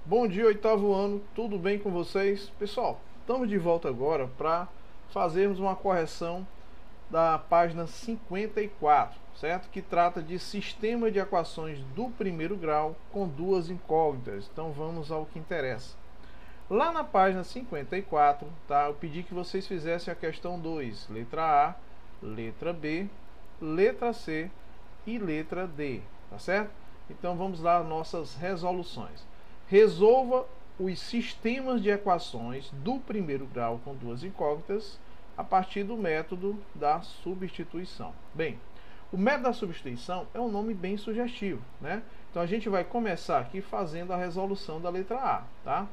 Bom dia, oitavo ano, tudo bem com vocês? Pessoal, estamos de volta agora para fazermos uma correção da página 54, certo? Que trata de sistema de equações do primeiro grau com duas incógnitas. Então vamos ao que interessa. Lá na página 54, tá? Eu pedi que vocês fizessem a questão 2, letra A, letra B, letra C e letra D, tá certo? Então vamos lá, nossas resoluções. Resolva os sistemas de equações do primeiro grau com duas incógnitas a partir do método da substituição. Bem, o método da substituição é um nome bem sugestivo, né? Então a gente vai começar aqui fazendo a resolução da letra A, tá?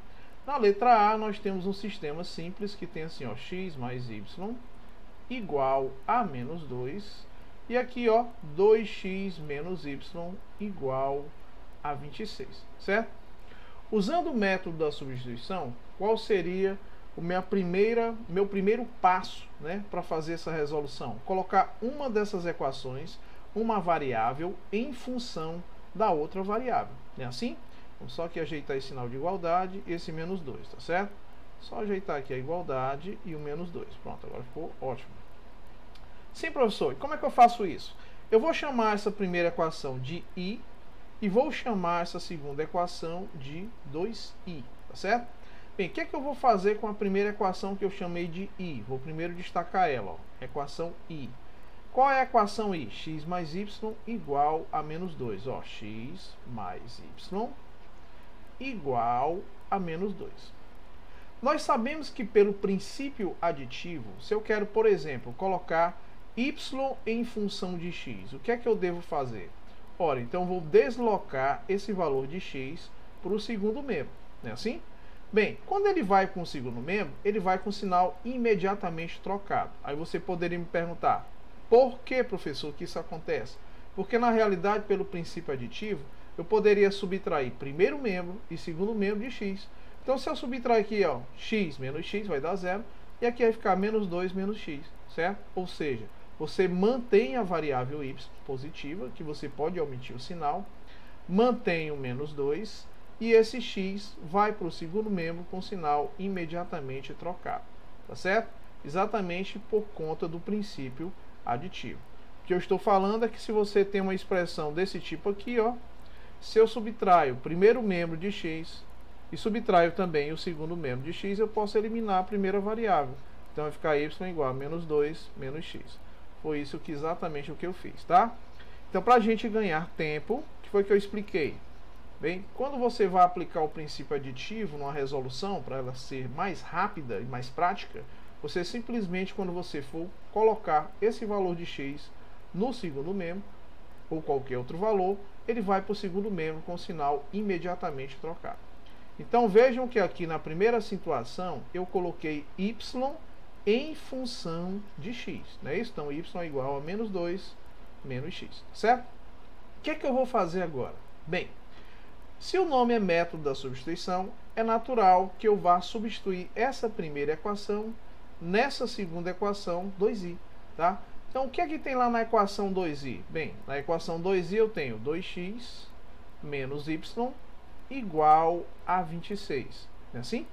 Na letra A nós temos um sistema simples que tem assim, ó, x mais y igual a menos 2. E aqui, ó, 2x menos y igual a 26, certo? Usando o método da substituição, qual seria o meu primeiro passo, né, para fazer essa resolução? Colocar uma dessas equações, uma variável, em função da outra variável. Não é assim? Vamos só aqui ajeitar esse sinal de igualdade e esse menos 2, tá certo? Só ajeitar aqui a igualdade e o menos 2. Pronto, agora ficou ótimo. Sim, professor, e como é que eu faço isso? Eu vou chamar essa primeira equação de i e vou chamar essa segunda equação de 2i, tá certo? Bem, o que é que eu vou fazer com a primeira equação que eu chamei de i? Vou primeiro destacar ela, ó, equação i. Qual é a equação i? X mais y igual a menos 2. Ó, x mais y igual a menos 2. Nós sabemos que pelo princípio aditivo, se eu quero, por exemplo, colocar y em função de x, o que é que eu devo fazer? Ora, então vou deslocar esse valor de x para o segundo membro, não é assim? Bem, quando ele vai com o segundo membro, ele vai com o sinal imediatamente trocado. Aí você poderia me perguntar, por que, professor, que isso acontece? Porque na realidade, pelo princípio aditivo, eu poderia subtrair primeiro membro e segundo membro de x. Então se eu subtrair aqui, ó, x menos x vai dar 0, e aqui vai ficar menos 2 menos x, certo? Ou seja, você mantém a variável y positiva, que você pode omitir o sinal, mantém o menos 2, e esse x vai para o segundo membro com o sinal imediatamente trocado, tá certo? Exatamente por conta do princípio aditivo. O que eu estou falando é que se você tem uma expressão desse tipo aqui, ó, se eu subtraio o primeiro membro de x e subtraio também o segundo membro de x, eu posso eliminar a primeira variável. Então vai ficar y igual a menos 2 menos x. Foi isso que exatamente o que eu fiz, tá? Então, para a gente ganhar tempo, o que foi que eu expliquei? Bem, quando você vai aplicar o princípio aditivo numa resolução, para ela ser mais rápida e mais prática, você simplesmente, quando você for colocar esse valor de x no segundo membro, ou qualquer outro valor, ele vai para o segundo membro com o sinal imediatamente trocado. Então, vejam que aqui na primeira situação, eu coloquei y em função de x, não é isso? Então, y é igual a menos 2 menos x, certo? O que é que eu vou fazer agora? Bem, se o nome é método da substituição, é natural que eu vá substituir essa primeira equação nessa segunda equação 2i, tá? Então, o que é que tem lá na equação 2i? Bem, na equação 2i eu tenho 2x menos y igual a 26, não é assim?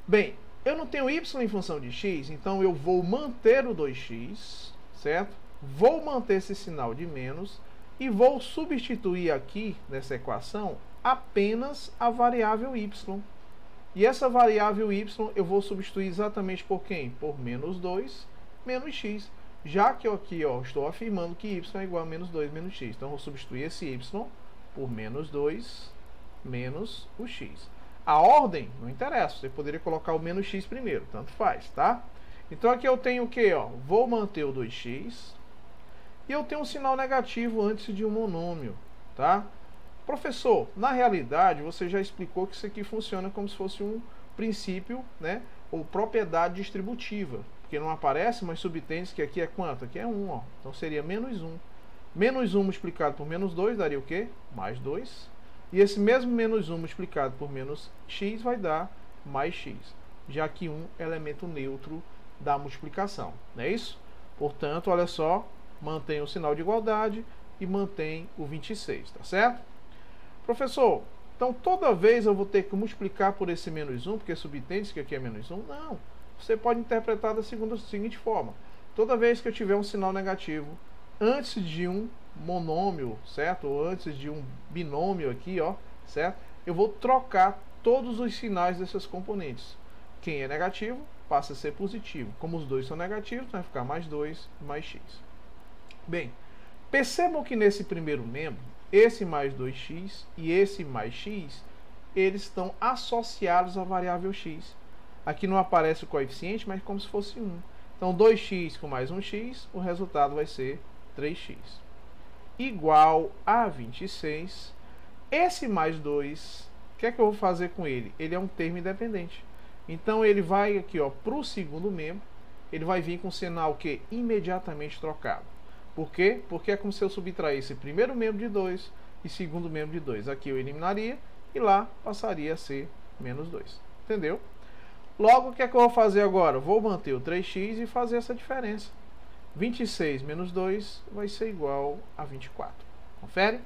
Bem, eu não tenho y em função de x, então eu vou manter o 2x, certo? Vou manter esse sinal de menos e vou substituir aqui, nessa equação, apenas a variável y. E essa variável y eu vou substituir exatamente por quem? Por menos 2 menos x. Já que eu aqui, ó, estou afirmando que y é igual a menos 2 menos x. Então, eu vou substituir esse y por menos 2 menos o x. A ordem não interessa, você poderia colocar o menos x primeiro, tanto faz, tá? Então aqui eu tenho o que, ó? Vou manter o 2x e eu tenho um sinal negativo antes de um monômio, tá? Professor, na realidade você já explicou que isso aqui funciona como se fosse um princípio, né? Ou propriedade distributiva, porque não aparece, mas subtende que aqui é quanto? Aqui é 1, ó. Então seria menos 1. Menos 1 multiplicado por menos 2 daria o quê? Mais 2. E esse mesmo menos 1 multiplicado por menos x vai dar mais x, já que 1 é elemento neutro da multiplicação, não é isso? Portanto, olha só, mantém o sinal de igualdade e mantém o 26, tá certo? Professor, Então, toda vez eu vou ter que multiplicar por esse menos 1, porque subentende que aqui é menos 1? Não. Você pode interpretar da seguinte forma. Toda vez que eu tiver um sinal negativo antes de um monômio, certo? Ou antes de um binômio aqui, ó, certo? Eu vou trocar todos os sinais desses componentes. Quem é negativo passa a ser positivo. Como os dois são negativos, vai ficar mais 2 mais x. Bem, percebam que nesse primeiro membro, esse mais 2x e esse mais x, eles estão associados à variável x. Aqui não aparece o coeficiente, mas como se fosse 1. Então, 2x com mais 1x, o resultado vai ser 3x. Igual a 26. Esse mais 2, o que é que eu vou fazer com ele? Ele é um termo independente. Então, ele vai aqui para o segundo membro, ele vai vir com o sinal que imediatamente trocado. Por quê? Porque é como se eu subtraísse primeiro membro de 2 e segundo membro de 2. Aqui eu eliminaria e lá passaria a ser menos 2. Entendeu? Logo, o que é que eu vou fazer agora? Vou manter o 3x e fazer essa diferença. 26 menos 2 vai ser igual a 24. Confere?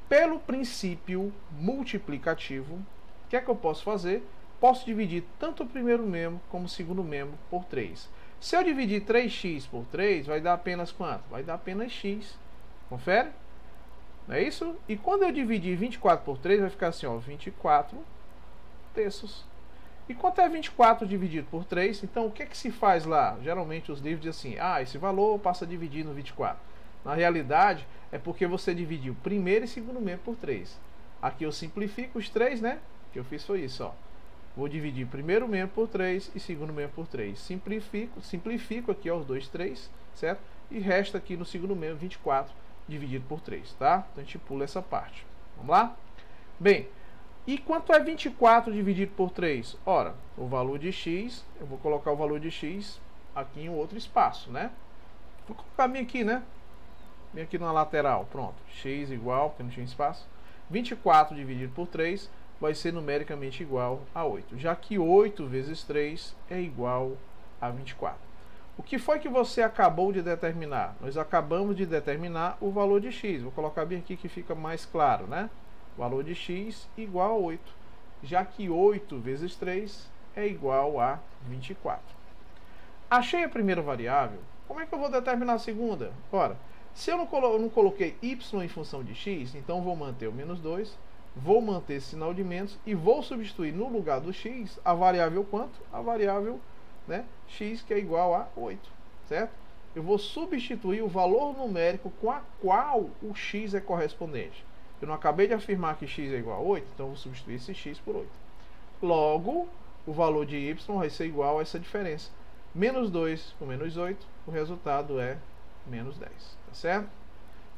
Pelo princípio multiplicativo, o que é que eu posso fazer? Posso dividir tanto o primeiro membro como o segundo membro por 3. Se eu dividir 3x por 3, vai dar apenas quanto? Vai dar apenas x. Confere? Não é isso? E quando eu dividir 24 por 3, vai ficar assim, ó, 24 terços. E quanto é 24 dividido por 3? Então, o que é que se faz lá? Geralmente os livros dizem assim, esse valor passa a dividir no 24. Na realidade, é porque você dividiu primeiro e segundo membro por 3. Aqui eu simplifico os 3, né? O que eu fiz foi isso, ó. Vou dividir primeiro membro por 3 e segundo membro por 3. Simplifico aqui, ó, os dois 3, certo? E resta aqui no segundo membro 24 dividido por 3, tá? Então a gente pula essa parte. Vamos lá? Bem, e quanto é 24 dividido por 3? Ora, o valor de x, eu vou colocar o valor de x aqui em outro espaço, né? Vou colocar bem aqui, né? Bem aqui na lateral, pronto. X igual, porque não tinha espaço. 24 dividido por 3 vai ser numericamente igual a 8, já que 8 vezes 3 é igual a 24. O que foi que você acabou de determinar? Nós acabamos de determinar o valor de x. Vou colocar bem aqui que fica mais claro, né? Valor de x igual a 8, já que 8 vezes 3 é igual a 24. Achei a primeira variável, como é que eu vou determinar a segunda? Ora, se eu não coloquei y em função de x, então vou manter o menos 2, vou manter esse sinal de menos e vou substituir no lugar do x a variável quanto? A variável, né, x, que é igual a 8, certo? Eu vou substituir o valor numérico com a qual o x é correspondente. Eu não acabei de afirmar que x é igual a 8, então eu vou substituir esse x por 8. Logo, o valor de y vai ser igual a essa diferença. Menos 2 com menos 8, o resultado é menos 10, tá certo?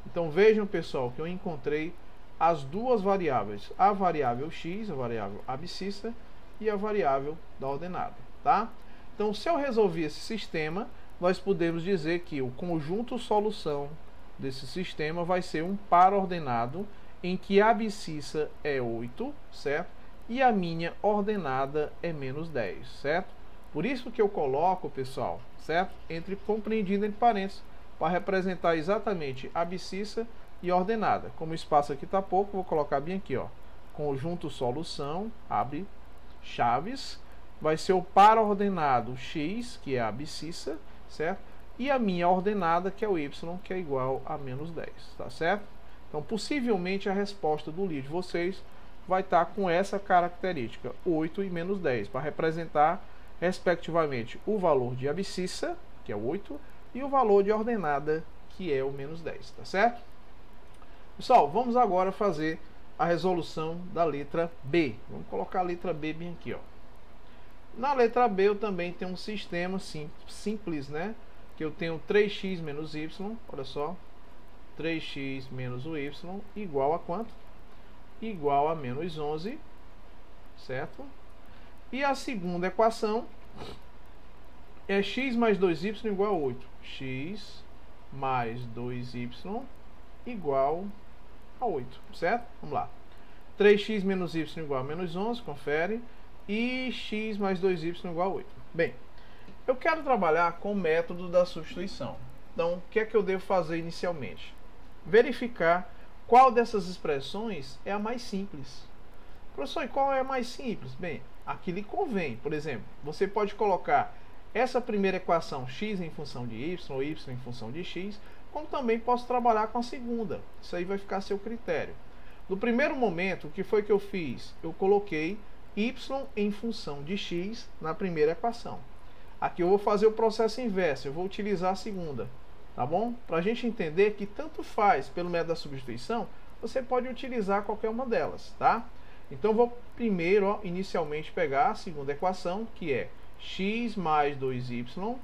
Então vejam, pessoal, que eu encontrei as duas variáveis, a variável x, a variável abscissa, e a variável da ordenada, tá? Então, se eu resolver esse sistema, nós podemos dizer que o conjunto solução desse sistema vai ser um par ordenado em que a abscissa é 8, certo? E a minha ordenada é menos 10, certo? Por isso que eu coloco, pessoal, certo? Compreendido entre parênteses, para representar exatamente a abscissa e ordenada. Como o espaço aqui está pouco, vou colocar bem aqui, ó. Conjunto solução, abre chaves, vai ser o par ordenado x, que é a abscissa, certo? E a minha ordenada, que é o y, que é igual a menos 10, tá certo? Então, possivelmente, a resposta do livro de vocês vai estar com essa característica, 8 e menos 10, para representar, respectivamente, o valor de abscissa, que é o 8, e o valor de ordenada, que é o menos 10, tá certo? Pessoal, vamos agora fazer a resolução da letra B. Vamos colocar a letra B bem aqui, ó. Na letra B eu também tenho um sistema simples, né? Que eu tenho 3x menos y, olha só. 3x menos o y igual a quanto? Igual a menos 11, certo? E a segunda equação é x mais 2y igual a 8. X mais 2y igual a 8, certo? Vamos lá. 3x menos y igual a menos 11, confere. E x mais 2y igual a 8. Bem, eu quero trabalhar com o método da substituição. Então, o que é que eu devo fazer inicialmente? Verificar qual dessas expressões é a mais simples. Professor, e qual é mais simples? Bem, aqui lhe convém. Por exemplo, você pode colocar essa primeira equação x em função de y ou y em função de x, como também posso trabalhar com a segunda. Isso aí vai ficar a seu critério. No primeiro momento, o que foi que eu fiz? Eu coloquei y em função de x na primeira equação. Aqui eu vou fazer o processo inverso, eu vou utilizar a segunda, tá bom? Para a gente entender que tanto faz pelo método da substituição, você pode utilizar qualquer uma delas, tá? Então eu vou primeiro, ó, inicialmente pegar a segunda equação, que é x mais 2y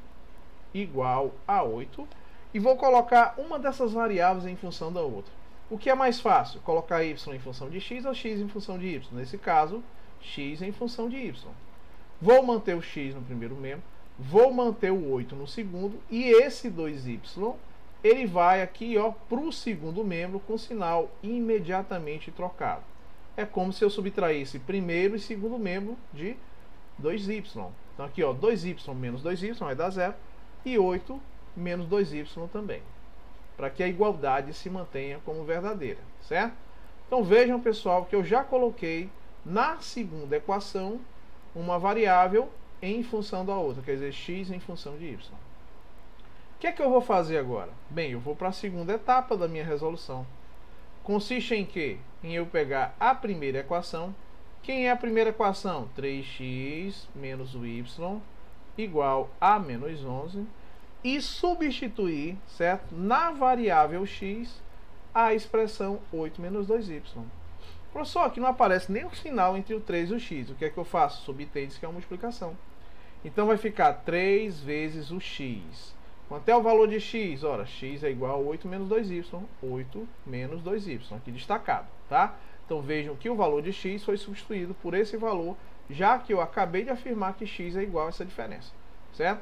igual a 8, e vou colocar uma dessas variáveis em função da outra. O que é mais fácil? Colocar y em função de x ou x em função de y? Nesse caso, x em função de y. Vou manter o x no primeiro membro, vou manter o 8 no segundo, e esse 2y, ele vai aqui para o segundo membro com sinal imediatamente trocado. É como se eu subtraísse primeiro e segundo membro de 2y. Então aqui, 2y menos 2y vai dar 0, e 8 menos 2y também, para que a igualdade se mantenha como verdadeira, certo? Então vejam, pessoal, que eu já coloquei na segunda equação uma variável em função da outra, quer dizer, x em função de y. O que é que eu vou fazer agora? Bem, eu vou para a segunda etapa da minha resolução. Consiste em quê? Em eu pegar a primeira equação. Quem é a primeira equação? 3x menos o y igual a menos 11. E substituir, certo, na variável x a expressão 8 menos 2y. Professor, aqui não aparece nem o sinal entre o 3 e o x. O que é que eu faço? Subtende que é uma multiplicação. Então vai ficar 3 vezes o x. Quanto é o valor de x? Ora, x é igual a 8 menos 2y. 8 menos 2y, aqui destacado, tá? Então vejam que o valor de x foi substituído por esse valor, já que eu acabei de afirmar que x é igual a essa diferença, certo?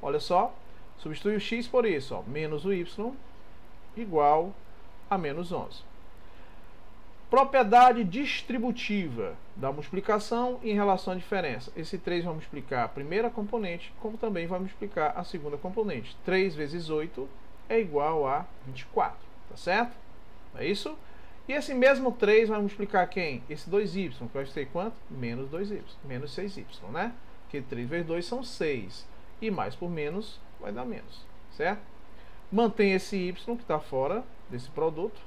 Olha só, substitui o x por isso, menos o y igual a menos 11. Propriedade distributiva da multiplicação em relação à diferença. Esse 3 vai multiplicar a primeira componente, como também vai multiplicar a segunda componente. 3 vezes 8 é igual a 24, tá certo? É isso? E esse mesmo 3 vai multiplicar quem? Esse 2y, que vai ser quanto? Menos 2y, menos 6y, né? Porque 3 vezes 2 são 6. E mais por menos vai dar menos, certo? Mantém esse y que está fora desse produto,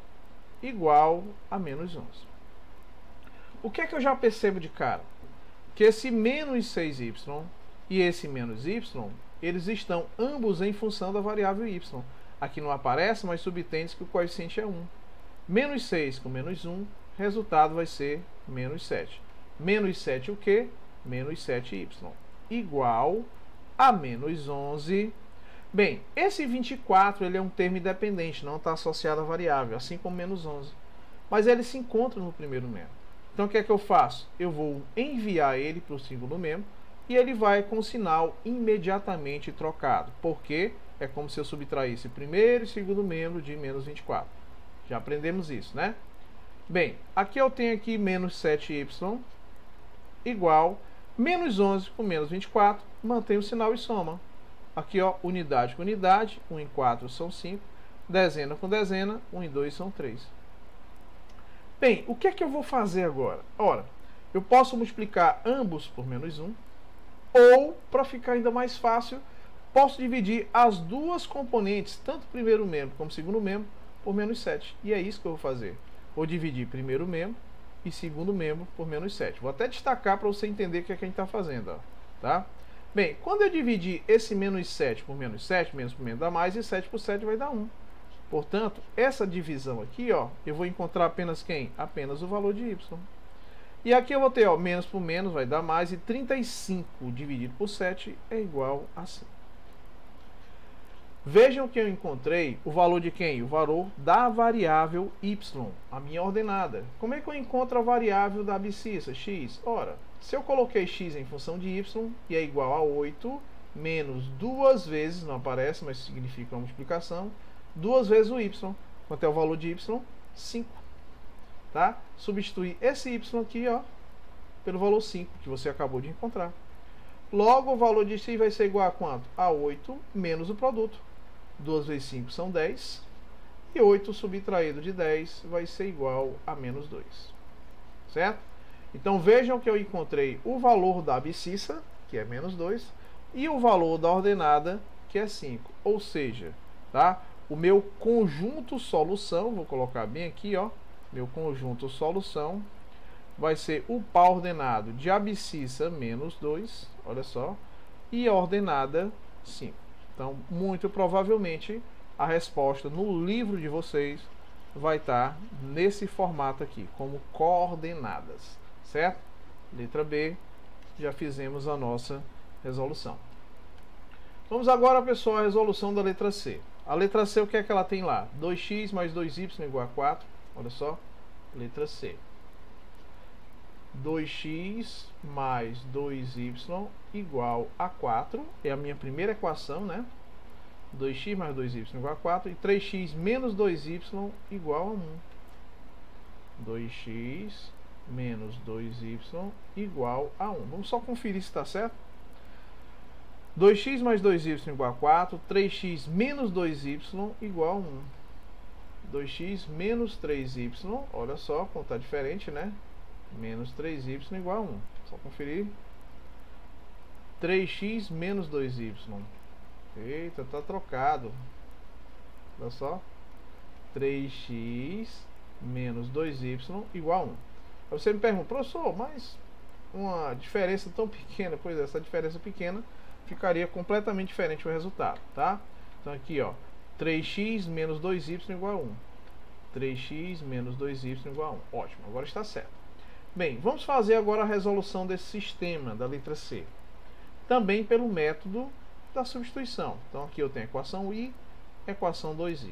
igual a menos 11. O que é que eu já percebo de cara? Que esse menos 6y e esse menos y, eles estão ambos em função da variável y. Aqui não aparece, mas subtende que o coeficiente é 1. Menos 6 com menos 1, resultado vai ser menos 7. Menos 7 o quê? Menos 7y. Igual a menos 11. Bem, esse 24 ele é um termo independente, não está associado à variável, assim como menos 11. Mas ele se encontra no primeiro membro. Então o que é que eu faço? Eu vou enviar ele para o segundo membro e ele vai com o sinal imediatamente trocado. Porque é como se eu subtraísse primeiro e segundo membro de menos 24. Já aprendemos isso, né? Bem, aqui eu tenho aqui menos 7y igual menos 11 com menos 24, mantém o sinal e soma. Aqui, unidade com unidade, 1 em 4 são 5, dezena com dezena, 1 em 2 são 3. Bem, o que é que eu vou fazer agora? Ora, eu posso multiplicar ambos por menos 1, ou, para ficar ainda mais fácil, posso dividir as duas componentes, tanto o primeiro membro como o segundo membro, por menos 7. E é isso que eu vou fazer. Vou dividir primeiro membro e segundo membro por menos 7. Vou até destacar para você entender o que é que a gente está fazendo, tá? Bem, quando eu dividir esse menos 7 por menos 7, menos por menos dá mais, e 7 por 7 vai dar 1. Portanto, essa divisão aqui, eu vou encontrar apenas quem? Apenas o valor de y. E aqui eu vou ter, menos por menos vai dar mais, e 35 dividido por 7 é igual a 5. Vejam que eu encontrei o valor de quem? O valor da variável y, a minha ordenada. Como é que eu encontro a variável da abscissa, x? Ora, se eu coloquei x em função de y e é igual a 8, menos duas vezes, não aparece, mas significa uma multiplicação, duas vezes o y. Quanto é o valor de y? 5. Tá? Substituir esse y aqui, pelo valor 5, que você acabou de encontrar. Logo, o valor de x vai ser igual a quanto? A 8 menos o produto. 2 vezes 5 são 10. E 8 subtraído de 10 vai ser igual a menos 2. Certo? Então vejam que eu encontrei o valor da abscissa, que é menos 2, e o valor da ordenada, que é 5. Ou seja, tá? O meu conjunto solução, vou colocar bem aqui, ó, meu conjunto solução vai ser o par ordenado de abscissa menos 2, olha só, e a ordenada 5. Então, muito provavelmente, a resposta no livro de vocês vai estar nesse formato aqui, como coordenadas, certo? Letra B, já fizemos a nossa resolução. Vamos agora, pessoal, à resolução da letra C. A letra C, o que é que ela tem lá? 2x mais 2y igual a 4, olha só, letra C. 2x mais 2y igual a 4, é a minha primeira equação, né? 2x mais 2y igual a 4, e 3x menos 2y igual a 1. 2x menos 2y igual a 1. Vamos só conferir se está certo. 2x mais 2y igual a 4, 3x menos 2y igual a 1. 2x menos 3y, olha só como está diferente, né? Menos 3y igual a 1. Só conferir. 3x menos 2y. Eita, tá trocado. Olha só. 3x menos 2y igual a 1. Aí você me pergunta, professor, mas uma diferença tão pequena? Pois é, essa diferença pequena ficaria completamente diferente o resultado, tá? Então aqui, ó, 3x menos 2y igual a 1. 3x menos 2y igual a 1. Ótimo, agora está certo. Bem, vamos fazer agora a resolução desse sistema da letra C. Também pelo método da substituição. Então aqui eu tenho a equação I, equação 2i.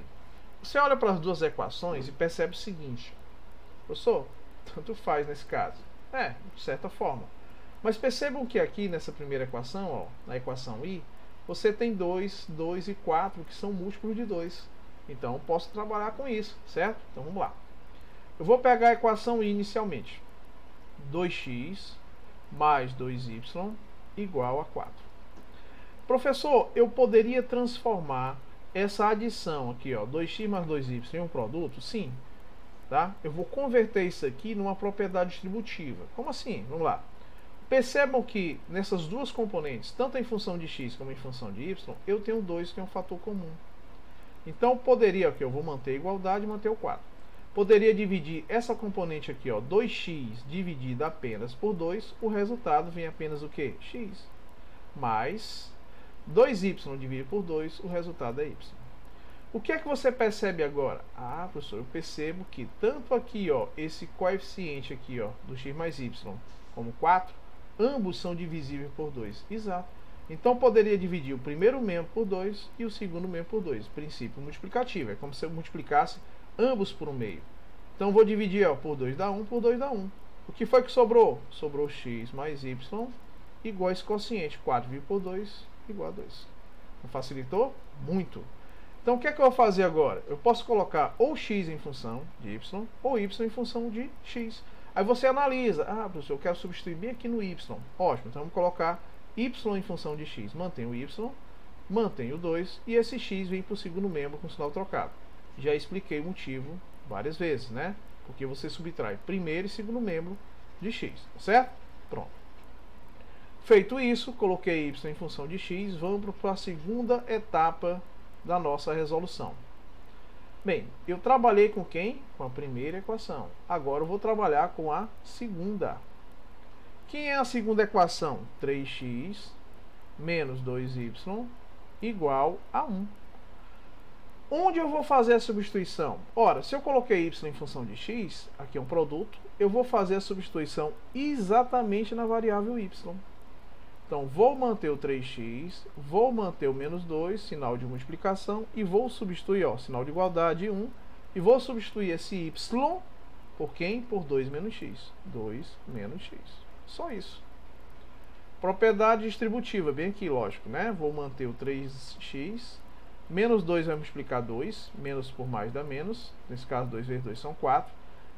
Você olha para as duas equações e percebe o seguinte. Professor, tanto faz nesse caso. De certa forma. Mas percebam que aqui nessa primeira equação, ó, na equação I, você tem 2, 2 e 4 que são múltiplos de 2. Então eu posso trabalhar com isso, certo? Então vamos lá. Eu vou pegar a equação I inicialmente. 2x mais 2y igual a 4. Professor, eu poderia transformar essa adição aqui, ó, 2x mais 2y em um produto? Sim. Tá? Eu vou converter isso aqui numa propriedade distributiva. Como assim? Vamos lá. Percebam que nessas duas componentes, tanto em função de x como em função de y, eu tenho 2 que é um fator comum. Então eu poderia, aqui eu vou manter a igualdade e manter o 4. Poderia dividir essa componente aqui, ó, 2x dividida apenas por 2, o resultado vem apenas o quê? X. Mais 2y dividido por 2, o resultado é y. O que é que você percebe agora? Ah, professor, eu percebo que tanto aqui, ó, esse coeficiente aqui, ó, do x mais y, como 4, ambos são divisíveis por 2. Exato. Então poderia dividir o primeiro membro por 2 e o segundo membro por 2. Princípio multiplicativo. É como se eu multiplicasse ambos por um meio. Então vou dividir, ó, por 2 dá 1, por 2 dá 1. O que foi que sobrou? Sobrou x mais y igual a esse quociente. 4 dividido por 2 igual a 2. Não facilitou? Muito. Então o que é que eu vou fazer agora? Eu posso colocar ou x em função de y ou y em função de x. Aí você analisa. Ah, professor, eu quero substituir bem aqui no y. Ótimo, então vamos colocar y em função de x. Mantém o y, mantém o 2 e esse x vem para o segundo membro com sinal trocado. Já expliquei o motivo várias vezes, né? Porque você subtrai primeiro e segundo membro de x, certo? Pronto. Feito isso, coloquei y em função de x, vamos para a segunda etapa da nossa resolução. Bem, eu trabalhei com quem? Com a primeira equação. Agora eu vou trabalhar com a segunda. Quem é a segunda equação? 3x menos 2y igual a 1. Onde eu vou fazer a substituição? Ora, se eu coloquei y em função de x, aqui é um produto, eu vou fazer a substituição exatamente na variável y. Então, vou manter o 3x, vou manter o menos 2, sinal de multiplicação, e vou substituir, ó, sinal de igualdade 1, e vou substituir esse y por quem? Por 2 menos x. 2 menos x. Só isso. Propriedade distributiva, bem aqui, lógico, né? Vou manter o 3x, menos 2 vai multiplicar 2, menos por mais dá menos, nesse caso 2 vezes 2 são 4,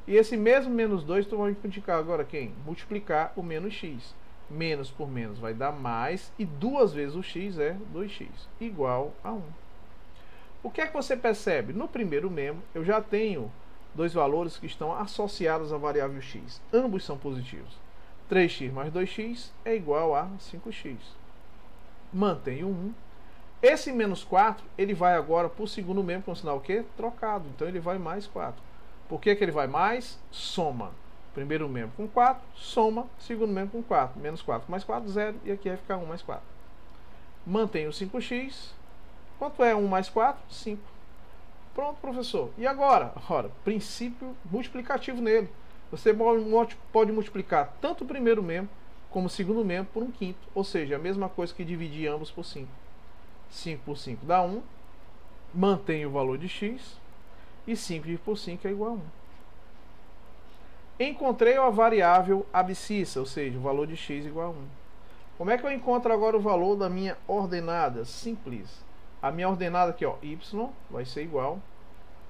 e esse mesmo menos 2, tu vai multiplicar agora quem? Multiplicar o menos x. Menos por menos vai dar mais, e 2 vezes o x é 2x, igual a 1. O que é que você percebe? No primeiro membro, eu já tenho dois valores que estão associados à variável x. Ambos são positivos. 3x mais 2x é igual a 5x. Mantenho 1. Esse menos 4, ele vai agora para o segundo membro com o sinal o quê? Trocado. Então ele vai mais 4. Por que ele vai mais? Soma. Primeiro membro com 4, soma. Segundo membro com 4. Menos 4 mais 4, 0. E aqui vai ficar 1 mais 4. Mantenho 5x. Quanto é 1 mais 4? 5. Pronto, professor. E agora? Ora, princípio multiplicativo nele. Você pode multiplicar tanto o primeiro membro como o segundo membro por 1/5. Ou seja, a mesma coisa que dividir ambos por 5. 5 por 5 dá 1. Mantenho o valor de x. E 5 por 5 é igual a 1. Encontrei a variável abscissa, ou seja, o valor de x igual a 1. Como é que eu encontro agora o valor da minha ordenada? Simples. A minha ordenada aqui, ó, y, vai ser igual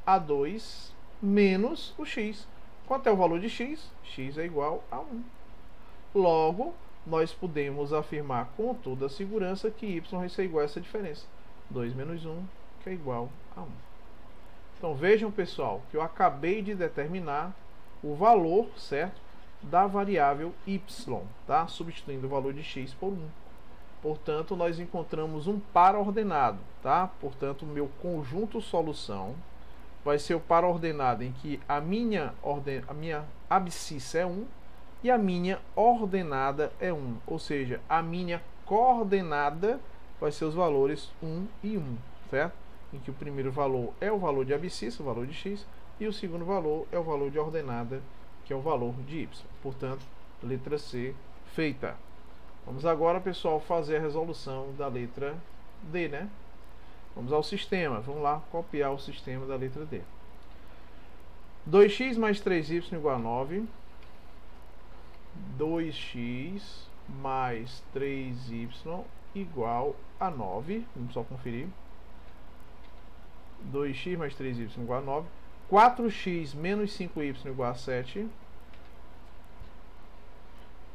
a 2 menos o x. Quanto é o valor de x? X é igual a 1. Logo, nós podemos afirmar com toda a segurança que y vai ser igual a essa diferença. 2 menos 1, que é igual a 1. Então, vejam, pessoal, que eu acabei de determinar o valor, certo, da variável y, tá? Substituindo o valor de x por 1. Portanto, nós encontramos um par ordenado, tá? Portanto, o meu conjunto solução vai ser o par ordenado em que a minha abscissa é 1 e a minha ordenada é 1. Ou seja, a minha coordenada vai ser os valores 1 e 1, certo? Em que o primeiro valor é o valor de abscissa, o valor de x, e o segundo valor é o valor de ordenada, que é o valor de y. Portanto, letra C feita. Vamos agora, pessoal, fazer a resolução da letra D, né? Vamos ao sistema. Vamos lá copiar o sistema da letra D. 2x mais 3y igual a 9. 2x mais 3y igual a 9. Vamos só conferir. 2x mais 3y igual a 9. 4x menos 5y igual a 7.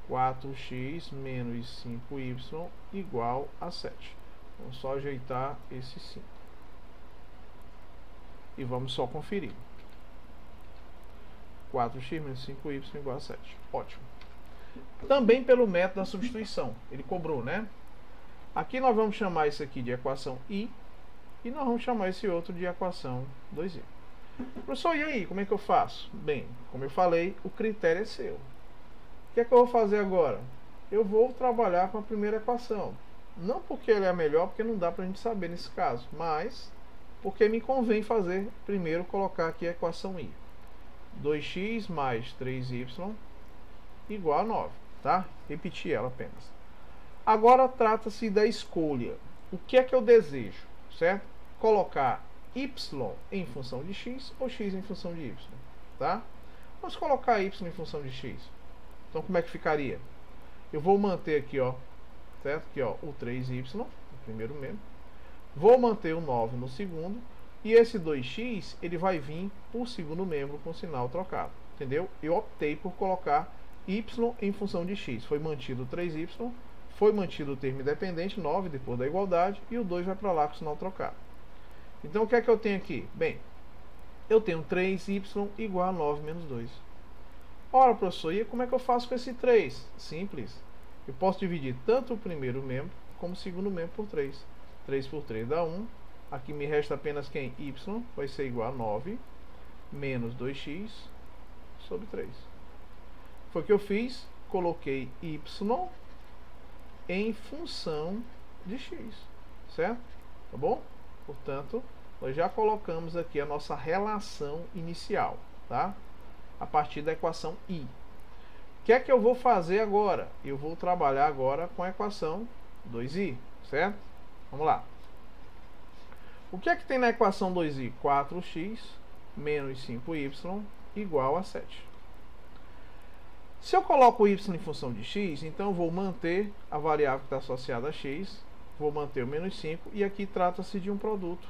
4x menos 5y igual a 7. Vamos só ajeitar esse 5. E vamos só conferir. 4x menos 5y igual a 7. Ótimo. Também pelo método da substituição. Ele cobrou, né? Aqui nós vamos chamar isso aqui de equação I. E nós vamos chamar esse outro de equação 2i. Professor, e aí? Como é que eu faço? Bem, como eu falei, o critério é seu. O que é que eu vou fazer agora? Eu vou trabalhar com a primeira equação. Não porque ela é a melhor, porque não dá para a gente saber nesse caso, mas porque me convém fazer, primeiro, colocar aqui a equação I. 2x mais 3y igual a 9, tá? Repetir ela apenas. Agora trata-se da escolha. O que é que eu desejo, certo? Colocar y em função de x ou x em função de y, tá? Vamos colocar y em função de x. Então, como é que ficaria? Eu vou manter aqui, ó, certo? Aqui, ó, o 3y, o primeiro membro. Vou manter o 9 no segundo. E esse 2x, ele vai vir por segundo membro com sinal trocado. Entendeu? Eu optei por colocar y em função de x. Foi mantido o 3y, foi mantido o termo independente, 9, depois da igualdade, e o 2 vai para lá com sinal trocado. Então, o que é que eu tenho aqui? Bem, eu tenho 3y igual a 9 menos 2. Ora, professor, e como é que eu faço com esse 3? Simples. Eu posso dividir tanto o primeiro membro como o segundo membro por 3. 3 por 3 dá 1. Aqui me resta apenas quem? Y vai ser igual a 9 menos 2x sobre 3. Foi o que eu fiz. Coloquei y em função de x. Certo? Tá bom? Portanto, nós já colocamos aqui a nossa relação inicial, tá? A partir da equação I. O que é que eu vou fazer agora? Eu vou trabalhar agora com a equação 2i, certo? Vamos lá. O que é que tem na equação 2i? 4x menos 5y igual a 7. Se eu coloco y em função de x, então eu vou manter a variável que está associada a x, vou manter o menos 5, e aqui trata-se de um produto.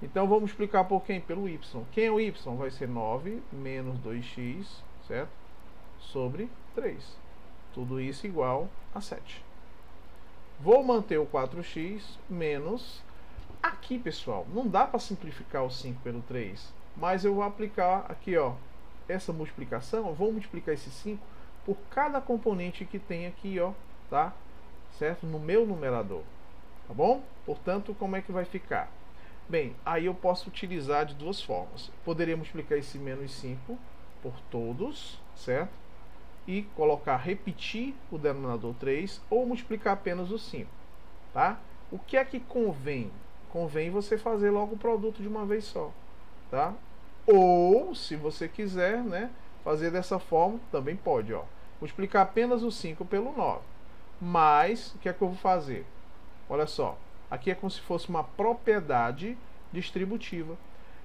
Então vou multiplicar por quem? Pelo y. Quem é o y? Vai ser 9 menos 2x, certo? Sobre 3. Tudo isso igual a 7. Vou manter o 4x menos... Aqui, pessoal, não dá para simplificar o 5 pelo 3. mas eu vou aplicar aqui, ó, essa multiplicação. Eu vou multiplicar esse 5 por cada componente que tem aqui, ó, tá? Certo? No meu numerador, tá bom? Portanto, como é que vai ficar? Bem, aí eu posso utilizar de duas formas. Poderia multiplicar esse menos 5 por todos, certo? E colocar, repetir o denominador 3, ou multiplicar apenas o 5, tá? O que é que convém? Convém você fazer logo o produto de uma vez só, tá? Ou, se você quiser, né, fazer dessa forma, também pode, ó. Multiplicar apenas o 5 pelo 9. Mas, o que é que eu vou fazer? Olha só, aqui é como se fosse uma propriedade distributiva.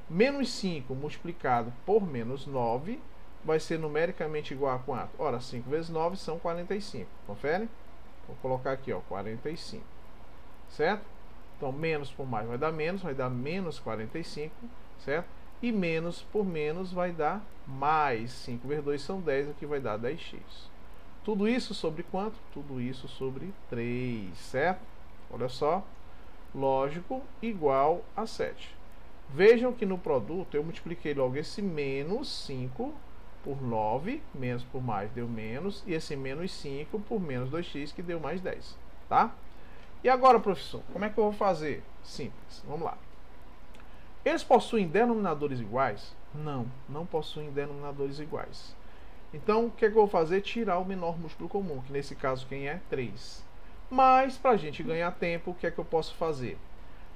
Menos 5 multiplicado por menos 9 vai ser numericamente igual a quanto? Ora, 5 vezes 9 são 45. Confere? Vou colocar aqui, ó, 45. Certo? Então, menos por mais vai dar menos 45, certo? E menos por menos vai dar mais. 5 vezes 2 são 10, aqui vai dar 10x. Tudo isso sobre quanto? Tudo isso sobre 3, certo? Olha só. Lógico, igual a 7. Vejam que no produto eu multipliquei logo esse menos 5 por 9, menos por mais deu menos, e esse menos 5 por menos 2x, que deu mais 10, tá? E agora, professor, como é que eu vou fazer? Simples, vamos lá. Eles possuem denominadores iguais? Não, não possuem denominadores iguais. Então, o que é que eu vou fazer? Tirar o menor múltiplo comum, que nesse caso quem é? 3. Mas, para a gente ganhar tempo, o que é que eu posso fazer?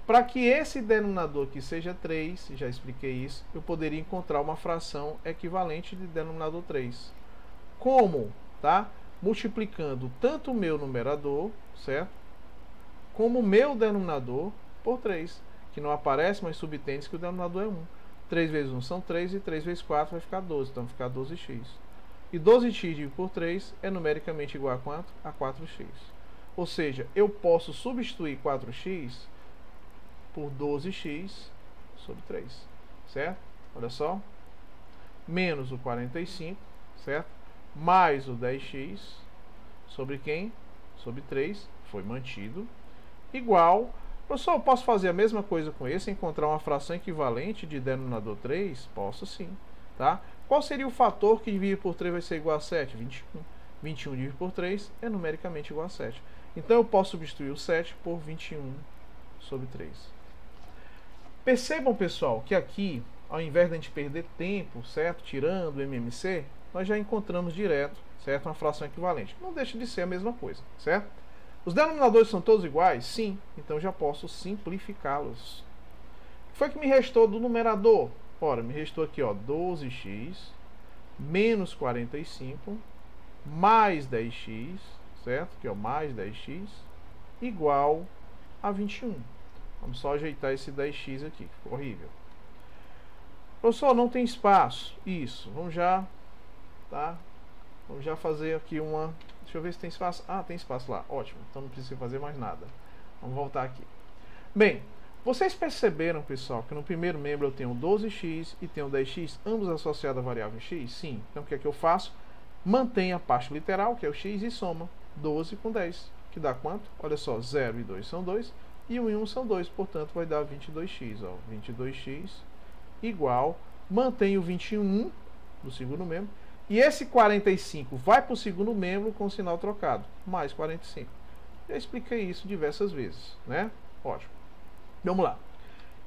Para que esse denominador aqui seja 3, já expliquei isso, eu poderia encontrar uma fração equivalente de denominador 3. Como? Tá? Multiplicando tanto o meu numerador, certo? Como o meu denominador por 3, que não aparece, mas subtende que o denominador é 1. 3 vezes 1 são 3 e 3 vezes 4 vai ficar 12, então vai ficar 12x. E 12x dividido por 3 é numericamente igual a quanto? A 4x. Ou seja, eu posso substituir 4x por 12x sobre 3, certo? Olha só. Menos o 45, certo? Mais o 10x sobre quem? Sobre 3, foi mantido. Igual, professor, eu posso fazer a mesma coisa com esse, encontrar uma fração equivalente de denominador 3? Posso sim, tá? Qual seria o fator que divide por 3 vai ser igual a 7? 21. 21 dividido por 3 é numericamente igual a 7. Então eu posso substituir o 7 por 21 sobre 3. Percebam, pessoal, que aqui, ao invés de a gente perder tempo, certo? Tirando o MMC, nós já encontramos direto, certo? Uma fração equivalente. Não deixa de ser a mesma coisa, certo? Os denominadores são todos iguais? Sim. Então já posso simplificá-los. O que foi que me restou do numerador? Ora, me restou aqui, ó, 12x menos 45 mais 10x, certo? Aqui, ó, mais 10x igual a 21. Vamos só ajeitar esse 10x aqui, que ficou horrível. Professor, não tem espaço. Isso, vamos já, tá? Vamos já fazer aqui uma... Deixa eu ver se tem espaço. Ah, tem espaço lá. Ótimo. Então não precisa fazer mais nada. Vamos voltar aqui. Bem, vocês perceberam, pessoal, que no primeiro membro eu tenho 12x e tenho 10x, ambos associados à variável x? Sim. Então o que é que eu faço? Mantenho a parte literal, que é o x, e soma 12 com 10. Que dá quanto? Olha só, 0 e 2 são 2. E 1 e 1 são 2. Portanto, vai dar 22x. Ó, 22x igual. Mantenho o 21 do segundo membro. E esse 45 vai para o segundo membro com o sinal trocado, mais 45. Já expliquei isso diversas vezes, né? Ótimo. Vamos lá.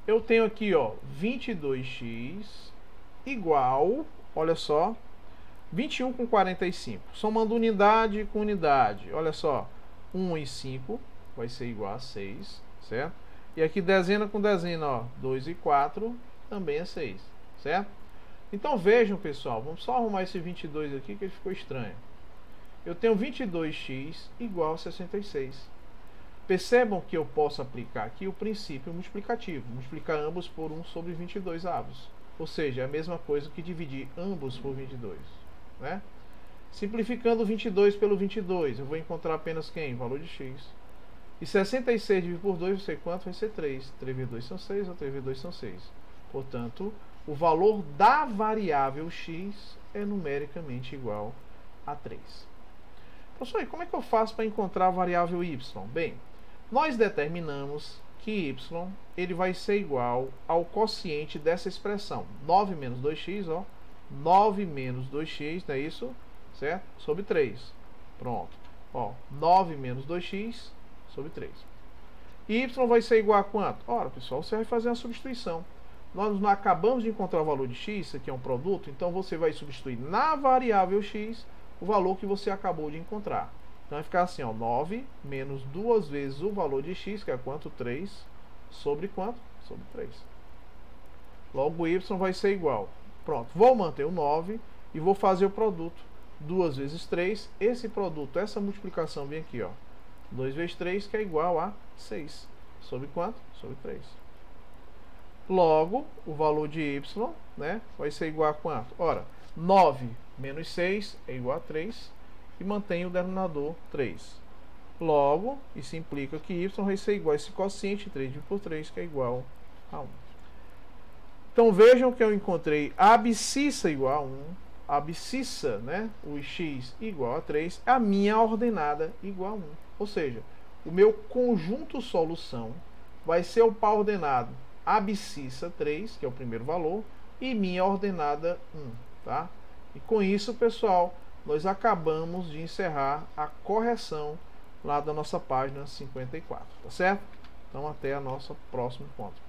Eu tenho aqui, ó, 22x igual, olha só, 21 com 45. Somando unidade com unidade, olha só, 1 e 5 vai ser igual a 6, certo? E aqui dezena com dezena, ó, 2 e 4 também é 6, certo? Então vejam, pessoal, vamos só arrumar esse 22 aqui que ele ficou estranho. Eu tenho 22x igual a 66. Percebam que eu posso aplicar aqui o princípio multiplicativo. Multiplicar ambos por 1 sobre 22 avos. Ou seja, é a mesma coisa que dividir ambos por 22. Né? Simplificando 22 pelo 22, eu vou encontrar apenas quem? Valor de x. E 66 dividido por 2, não sei quanto, vai ser 3. 3 vezes 2 são 6, ou 3 vezes 2 são 6. Portanto, o valor da variável x é numericamente igual a 3. Professor, e como é que eu faço para encontrar a variável y? Bem, nós determinamos que y ele vai ser igual ao quociente dessa expressão. 9 menos 2x, ó. 9 menos 2x, não é isso? Certo? Sobre 3. Pronto. Ó, 9 menos 2x sobre 3. Y vai ser igual a quanto? Ora, pessoal, você vai fazer uma substituição. Nós não acabamos de encontrar o valor de x, isso aqui é um produto, então você vai substituir na variável x o valor que você acabou de encontrar. Então vai ficar assim, ó, 9 menos 2 vezes o valor de x, que é quanto? 3, sobre quanto? Sobre 3. Logo, y vai ser igual. Pronto, vou manter o 9 e vou fazer o produto. 2 vezes 3, esse produto, essa multiplicação vem aqui, ó. 2 vezes 3, que é igual a 6. Sobre quanto? Sobre 3. Logo, o valor de y, né, vai ser igual a quanto? Ora, 9 menos 6 é igual a 3 e mantém o denominador 3. Logo, isso implica que y vai ser igual a esse quociente 3 por 3, que é igual a 1. Então vejam que eu encontrei a abscissa igual a 1, a abscissa, né, o x igual a 3, a minha ordenada igual a 1. Ou seja, o meu conjunto solução vai ser o par ordenado abscissa 3, que é o primeiro valor, e minha ordenada 1, tá? E com isso, pessoal, nós acabamos de encerrar a correção lá da nossa página 54, tá certo? Então, até a nossa próxima ponto.